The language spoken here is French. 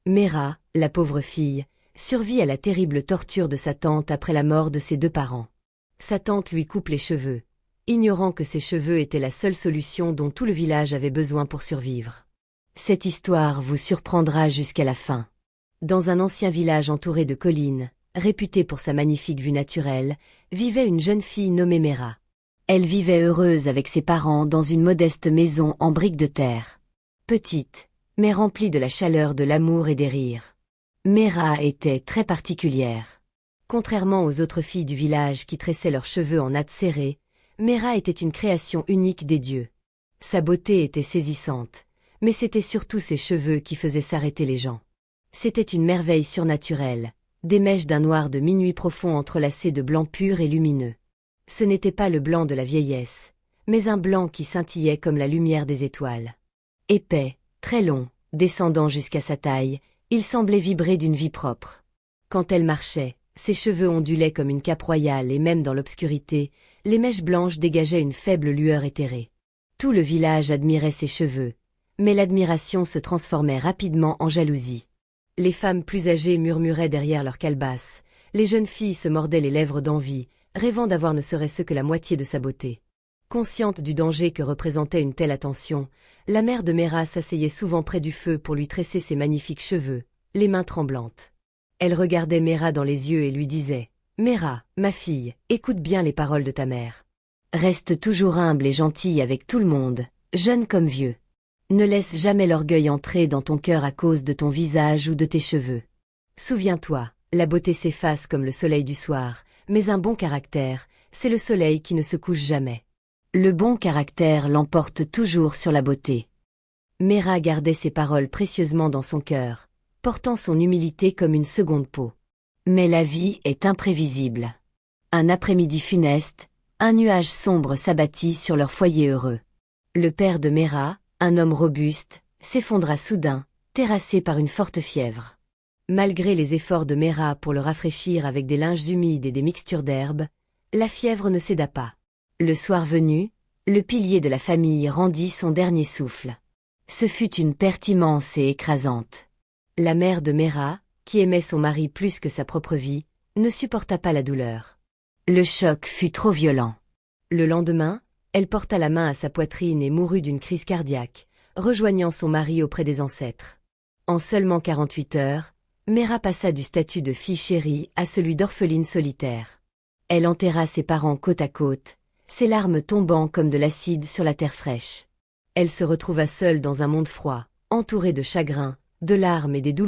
Mera, la pauvre fille, survit à la terrible torture de sa tante après la mort de ses deux parents. Sa tante lui coupe les cheveux, ignorant que ses cheveux étaient la seule solution dont tout le village avait besoin pour survivre. Cette histoire vous surprendra jusqu'à la fin. Dans un ancien village entouré de collines, réputé pour sa magnifique vue naturelle, vivait une jeune fille nommée Mera. Elle vivait heureuse avec ses parents dans une modeste maison en briques de terre. Petite, mais remplie de la chaleur de l'amour et des rires. Mera était très particulière. Contrairement aux autres filles du village qui tressaient leurs cheveux en nattes serrées, Mera était une création unique des dieux. Sa beauté était saisissante, mais c'était surtout ses cheveux qui faisaient s'arrêter les gens. C'était une merveille surnaturelle, des mèches d'un noir de minuit profond entrelacées de blanc pur et lumineux. Ce n'était pas le blanc de la vieillesse, mais un blanc qui scintillait comme la lumière des étoiles. Épais, très long, descendant jusqu'à sa taille, il semblait vibrer d'une vie propre. Quand elle marchait, ses cheveux ondulaient comme une cape royale et même dans l'obscurité, les mèches blanches dégageaient une faible lueur éthérée. Tout le village admirait ses cheveux, mais l'admiration se transformait rapidement en jalousie. Les femmes plus âgées murmuraient derrière leurs calebasses, les jeunes filles se mordaient les lèvres d'envie, rêvant d'avoir ne serait-ce que la moitié de sa beauté. Consciente du danger que représentait une telle attention, la mère de Mera s'asseyait souvent près du feu pour lui tresser ses magnifiques cheveux, les mains tremblantes. Elle regardait Mera dans les yeux et lui disait « Mera, ma fille, écoute bien les paroles de ta mère. Reste toujours humble et gentille avec tout le monde, jeune comme vieux. Ne laisse jamais l'orgueil entrer dans ton cœur à cause de ton visage ou de tes cheveux. Souviens-toi, la beauté s'efface comme le soleil du soir, mais un bon caractère, c'est le soleil qui ne se couche jamais. Le bon caractère l'emporte toujours sur la beauté. » Mera gardait ces paroles précieusement dans son cœur, portant son humilité comme une seconde peau. Mais la vie est imprévisible. Un après-midi funeste, un nuage sombre s'abattit sur leur foyer heureux. Le père de Mera, un homme robuste, s'effondra soudain, terrassé par une forte fièvre. Malgré les efforts de Mera pour le rafraîchir avec des linges humides et des mixtures d'herbes, la fièvre ne céda pas. Le soir venu, le pilier de la famille rendit son dernier souffle. Ce fut une perte immense et écrasante. La mère de Mera, qui aimait son mari plus que sa propre vie, ne supporta pas la douleur. Le choc fut trop violent. Le lendemain, elle porta la main à sa poitrine et mourut d'une crise cardiaque, rejoignant son mari auprès des ancêtres. En seulement 48 heures, Mera passa du statut de fille chérie à celui d'orpheline solitaire. Elle enterra ses parents côte à côte, ses larmes tombant comme de l'acide sur la terre fraîche. Elle se retrouva seule dans un monde froid, entourée de chagrin, de larmes et des douleurs.